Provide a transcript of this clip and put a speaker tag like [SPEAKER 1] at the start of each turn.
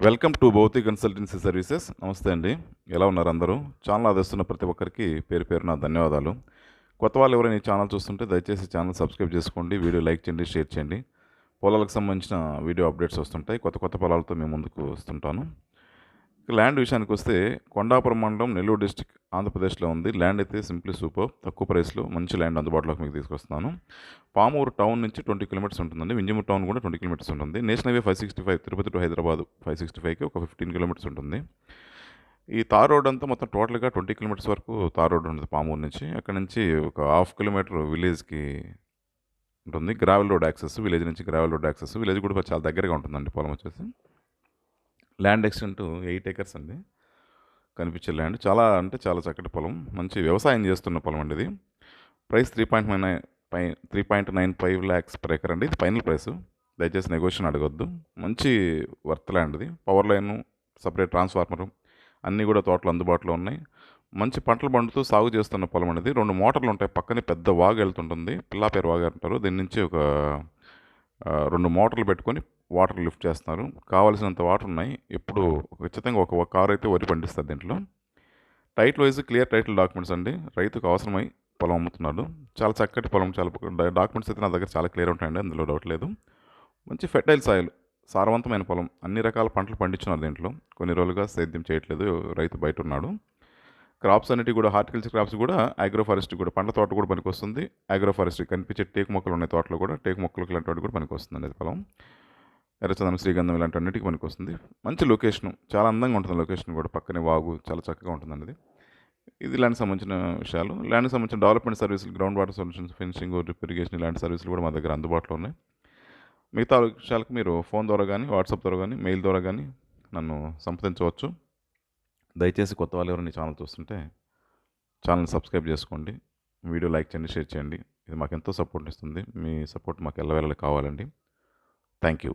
[SPEAKER 1] Welcome to Bhautik consultancy services. నమస్తే అండి. ఎలా ఉన్నారు అందరూ? ఛానల్ ఆదరిస్తున్న ప్రతి ఒక్కరికి పేరు పేరున ధన్యవాదాలు. కొత్త వాళ్ళు ఎవరైనా ఈ ఛానల్ చూస్తుంటే దయచేసి ఛానల్ సబ్స్క్రైబ్ చేసుకోండి, వీడియో లైక్ చేయండి, షేర్ చేయండి. పొలాలకు సంబంధించిన వీడియో అప్డేట్స్ వస్తుంటాయి. కొత్త కొత్త పొలాలతో మేము ముందుకు వస్తుంటాను. ల్యాండ్ విషయానికి వస్తే కొండాపురం మండలం, నెల్లూరు డిస్టిక్, ఆంధ్రప్రదేశ్లో ఉంది. ల్యాండ్ అయితే సింప్లీ సూపర్, తక్కువ ప్రైస్లో మంచి ల్యాండ్ అందుబాటులోకి మీకు తీసుకొస్తున్నాను. పామూరు టౌన్ నుంచి 20 కిలోమీటర్స్ ఉంటుందండి. వింజమూరు టౌన్ కూడా 20 కిలోమీటర్స్ ఉంటుంది. National highway 565 Tirupati to Hyderabad 565కి ఒక 15 కిలోమీటర్స్ ఉంటుంది. ఈ తార్ రోడ్ అంతా మొత్తం టోటల్గా 20 కిలోమీటర్స్ వరకు తార్ రోడ్ ఉంటుంది పామూరు నుంచి. అక్కడ నుంచి ఒక హాఫ్ కిలోమీటర్ విలేజ్కి ఉంటుంది. గ్రావెల్ రోడ్ యాక్సెస్, విలేజ్ నుంచి గ్రావెల్ రోడ్ యాక్సెస్. విలేజ్ కూడా చాలా దగ్గరగా ఉంటుందండి. పొలం వచ్చేసి ల్యాండ్ ఎక్స్టెంట్ 8 ఎకర్స్ అండి. కనిపించే ల్యాండ్ చాలా అంటే చాలా చక్కటి పొలం, మంచి వ్యవసాయం చేస్తున్న పొలం అండి ఇది. ప్రైస్ 3.95 ల్యాక్స్ పర్ ఎకర్ అండి. ఇది ఫైనల్ ప్రైస్, దయచేసి నెగోషియేషన్ అడగొద్దు. మంచి వర్త్ ల్యాండ్ ఇది. పవర్ లైను, సపరేట్ ట్రాన్స్ఫార్మరు అన్నీ కూడా తోటలు అందుబాటులో ఉన్నాయి. మంచి పంటలు పండుతూ సాగు చేస్తున్న పొలం అనేది. 2 మోటార్లు ఉంటాయి. పక్కనే పెద్ద వాగు వెళ్తుంటుంది, పిల్లాపేరు వాగు అంటారు. దీని నుంచి ఒక 2 మోటార్లు పెట్టుకొని వాటర్ లిఫ్ట్ చేస్తున్నారు. కావాల్సినంత వాటర్ ఉన్నాయి. ఎప్పుడు ఖచ్చితంగా ఒక కారు అయితే వరి పండిస్తారు దీంట్లో. Title wise clear title documents అండి. రైతుకు అవసరమై పొలం అమ్ముతున్నాడు. చాలా చక్కటి పొలం, చాలా డాక్యుమెంట్స్ అయితే నా దగ్గర చాలా క్లియర్ ఉంటాయండి, అందులో డౌట్ లేదు. మంచి ఫెర్టైల్ సాయిల్, సారవంతమైన పొలం, అన్ని రకాల పంటలు పండించున్నారు దీంట్లో. కొన్ని రోజులుగా సేద్యం చేయట్లేదు, రైతు బయట ఉన్నాడు. క్రాప్స్ అన్నిటి కూడా హార్టికల్చర్ క్రాప్స్ కూడా, అగ్రో ఫారెస్ట్రీ కూడా, పండ్ల తోట కూడా పనికి వస్తుంది. అగ్రో ఫారెస్ట్రీ కనిపించే టేకు మొక్కలు ఉన్నాయి తోటలో కూడా, టేకు మొక్కలకు ఇలాంటి వాటి కూడా పనికి వస్తుంది అది పొలం. ఎర్రచందనం, శ్రీగంధం ఇలాంటి అన్నిటికీ పనికి వస్తుంది. మంచి లొకేషను, చాలా అందంగా ఉంటుంది లొకేషన్ కూడా. పక్కనే వాగు, చాలా చక్కగా ఉంటుందండి ఇది. ఇది ల్యాండ్కి సంబంధించిన విషయాలు. ల్యాండ్కి సంబంధించిన డెవలప్మెంట్ సర్వీసులు, ground water solutions, fencing, drip irrigation ఇలాంటి సర్వీసులు కూడా మా దగ్గర అందుబాటులో ఉన్నాయి. మిగతా విషయాలకు మీరు ఫోన్ ద్వారా కానీ, వాట్సాప్ ద్వారా కానీ, మెయిల్ ద్వారా కానీ నన్ను సంప్రదించవచ్చు. దయచేసి కొత్త వాళ్ళు ఎవరైనా ఛానల్ చూస్తుంటే ఛానల్ సబ్స్క్రైబ్ చేసుకోండి, వీడియో లైక్ చేయండి, షేర్ చేయండి. ఇది మాకు ఎంతో సపోర్ట్ ఇస్తుంది. మీ సపోర్ట్ మాకు ఎల్లవేళలా కావాలండి. Thank you.